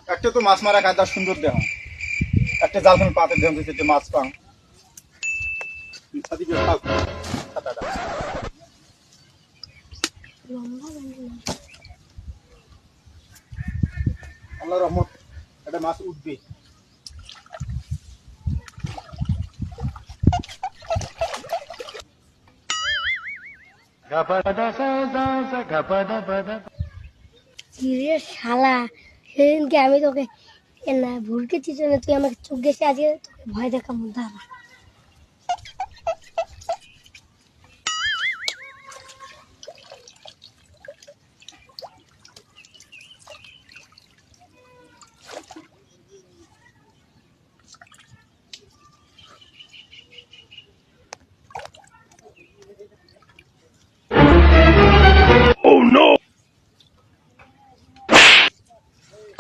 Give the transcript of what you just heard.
একটা তো মাছ মারা কায়দা সুন্দর দেহ, একটা জালখান পাতে দেহ যে মাছ পাও আল্লাহ রহমত একটা মাছ উঠবে। শালা সেদিনকে আমি তোকে না ভুলকে চিঠি তুই আমাকে চোখ গেছে আজকে তোকে ভয় দেখাবো দাঁড়া।